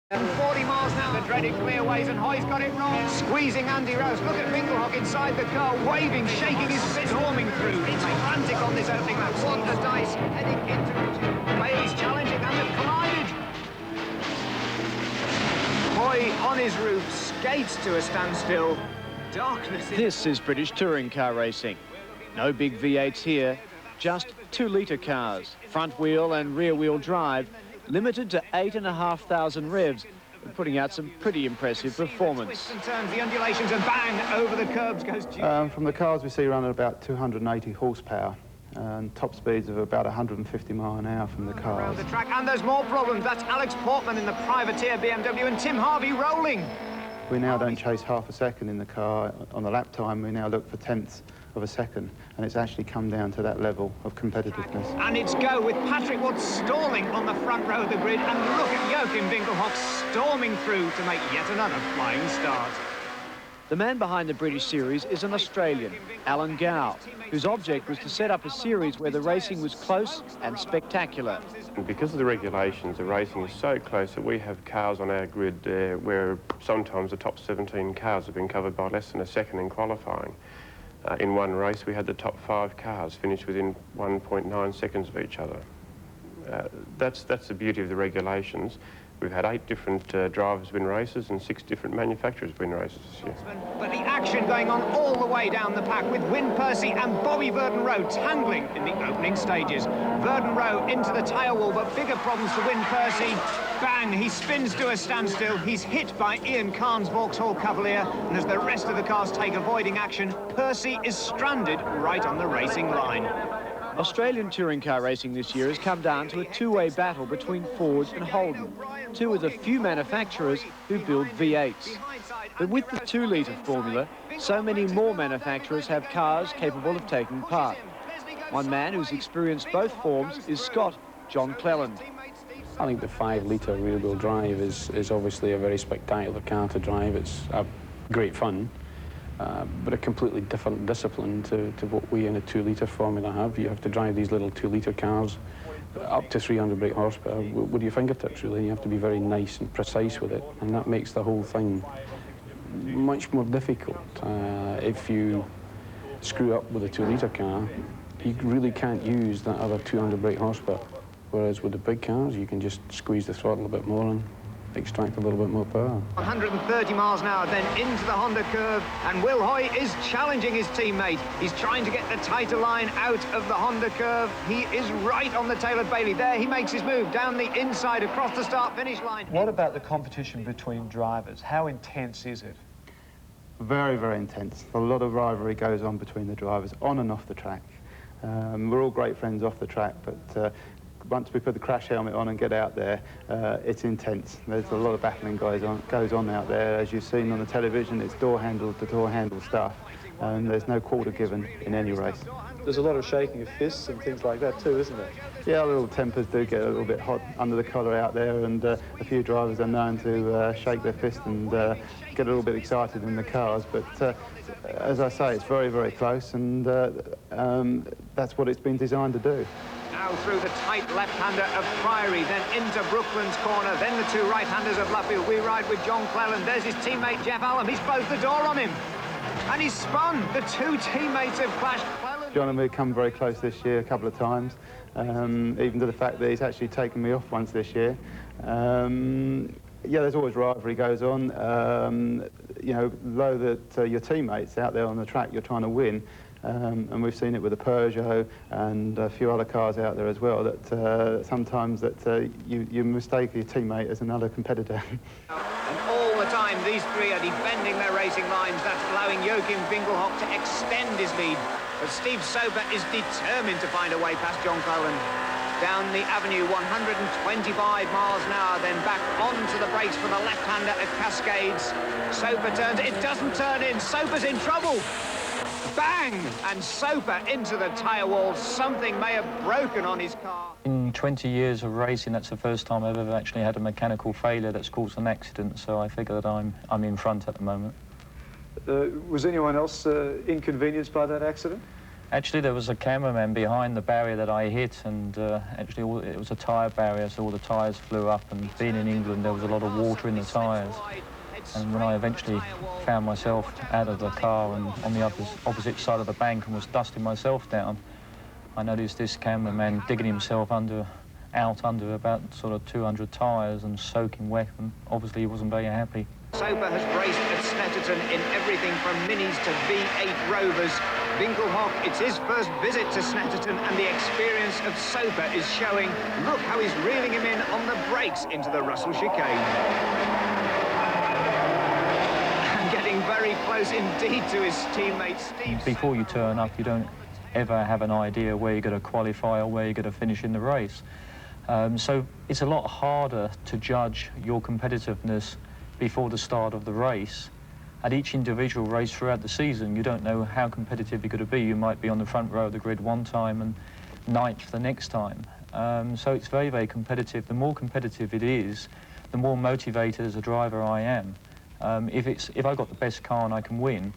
40 miles an hour, the dreaded clearways, and Hoy's got it wrong. Squeezing Andy Rose. Look at Winkelhock inside the car, waving, shaking his fist, storming through. It's frantic on this opening lap. What the dice heading into it. Bailey's challenging, and they've collided. Hoy on his roof skates to a standstill. Darkness. This is British touring car racing. No big V8s here, just 2-litre cars, front wheel and rear wheel drive, limited to 8,500 revs, and putting out some pretty impressive performance. Twists and turns, the undulations, and bang, over the curbs goes Duke. From the cars we see running about 280 horsepower and top speeds of about 150 mile an hour from the cars. Around the track, and there's more problems. That's Alex Portman in the privateer BMW and Tim Harvey rolling. We now don't chase half a second in the car on the lap time. We now look for tenths of a second, and it's actually come down to that level of competitiveness. And it's go with Patrick Wood stalling on the front row of the grid, and look at Joachim Winkelhock storming through to make yet another flying start. The man behind the British series is an Australian, Alan Gow, whose object was to set up a series where the racing was close and spectacular. Because of the regulations, the racing is so close that we have cars on our grid where sometimes the top 17 cars have been covered by less than a second in qualifying. In one race, we had the top 5 cars finish within 1.9 seconds of each other. That's the beauty of the regulations. We've had 8 different drivers win races and 6 different manufacturers win races this year. But the action going on all the way down the pack with Wyn Percy and Bobby Verden-Rowe tangling in the opening stages. Verden-Rowe into the tyre wall, but bigger problems for Wyn Percy. Bang, he spins to a standstill. He's hit by Ian Kahn's Vauxhall Cavalier, and as the rest of the cars take avoiding action, Percy is stranded right on the racing line. Australian touring car racing this year has come down to a two-way battle between Ford and Holden, two of the few manufacturers who build V8s. But with the 2-litre formula, so many more manufacturers have cars capable of taking part. One man who's experienced both forms is Scott John Cleland. I think the 5-litre rear-wheel drive is obviously a very spectacular car to drive. It's great fun. But a completely different discipline to what we in a 2-litre formula have. You have to drive these little 2-litre cars up to 300 brake horsepower with your fingertips, really. You have to be very nice and precise with it, and that makes the whole thing much more difficult. If you screw up with a 2-litre car, you really can't use that other 200 brake horsepower. Whereas with the big cars, you can just squeeze the throttle a bit more and extract a little bit more power. 130 miles an hour, then into the Honda curve, and Will Hoy is challenging his teammate. He's trying to get the tighter line out of the Honda curve. He is right on the tail of Bailey. There he makes his move down the inside across the start-finish line. What about the competition between drivers? How intense is it? Very, very intense. A lot of rivalry goes on between the drivers, on and off the track. We're all great friends off the track, but once we put the crash helmet on and get out there, it's intense. There's a lot of battling goes on out there. As you've seen on the television, it's door handle to door handle stuff, and there's no quarter given in any race. There's a lot of shaking of fists and things like that too, isn't it? Yeah, little tempers do get a little bit hot under the collar out there, and a few drivers are known to shake their fist and get a little bit excited in the cars. But as I say, it's very, very close, and that's what it's been designed to do. Now through the tight left-hander of Priory, then into Brooklands corner, then the 2 right-handers of Luffield. We ride with John Cleland. There's his teammate Jeff Allam. He's closed the door on him, and he's spun. The 2 teammates have clashed. John and me have come very close this year a couple of times, even to the fact that he's actually taken me off once this year. Yeah, there's always rivalry goes on. You know, though that your teammates out there on the track, you're trying to win. And we've seen it with the Peugeot and a few other cars out there as well, that sometimes that you mistake your teammate as another competitor. And all the time, these 3 are defending their racing lines. That's allowing Joachim Winkelhock to extend his lead. But Steve Soper is determined to find a way past John Cleland. Down the avenue, 125 miles an hour, then back onto the brakes for the left-hander at Cascades. Soper turns, it doesn't turn in, Soper's in trouble. Bang! And Soper into the tyre wall. Something may have broken on his car. In 20 years of racing, that's the first time I've ever actually had a mechanical failure that's caused an accident, so I figure that I'm in front at the moment. Was anyone else inconvenienced by that accident? Actually, there was a cameraman behind the barrier that I hit, and actually it was a tyre barrier, so all the tyres flew up, and being in England, there was a lot of water in the tyres. And when I eventually found myself out of the car and on the opposite side of the bank and was dusting myself down, I noticed this cameraman digging himself out under about sort of 200 tyres and soaking wet, and obviously he wasn't very happy. Soper has raced at Snetterton in everything from minis to V8 Rovers. Winkelhock, it's his first visit to Snetterton, and the experience of Soper is showing. Look how he's reeling him in on the brakes into the Russell chicane. And getting very close indeed to his teammate Steve. Before you turn up, you don't ever have an idea where you're going to qualify or where you're going to finish in the race. So it's a lot harder to judge your competitiveness before the start of the race. At each individual race throughout the season, you don't know how competitive you're going to be. You might be on the front row of the grid one time and ninth the next time. So it's very, very competitive. The more competitive it is, the more motivated as a driver I am. If I've got the best car and I can win,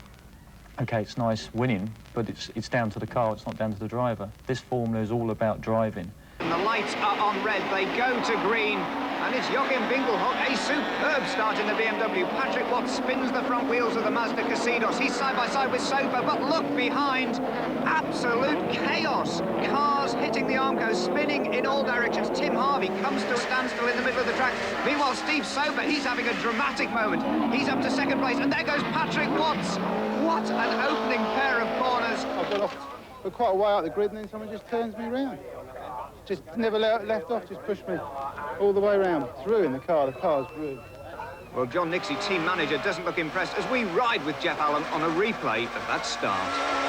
okay, it's nice winning, but it's down to the car, it's not down to the driver. This formula is all about driving. And the lights are on red, they go to green, and it's Joachim Winkelhock, a superb start in the BMW. Patrick Watts spins the front wheels of the Mazda Casinos. He's side by side with Soper, but look behind, absolute chaos. Cars hitting the Armco, spinning in all directions. Tim Harvey comes to a standstill in the middle of the track. Meanwhile, Steve Soper, he's having a dramatic moment. He's up to second place, and there goes Patrick Watts. What an opening pair of corners. I got off for quite a way out the grid, and then someone just turns me around. Just never left off, just pushed me all the way around, through in the car's ruined. Well, John Nixie, team manager, doesn't look impressed as we ride with Jeff Allen on a replay of that start.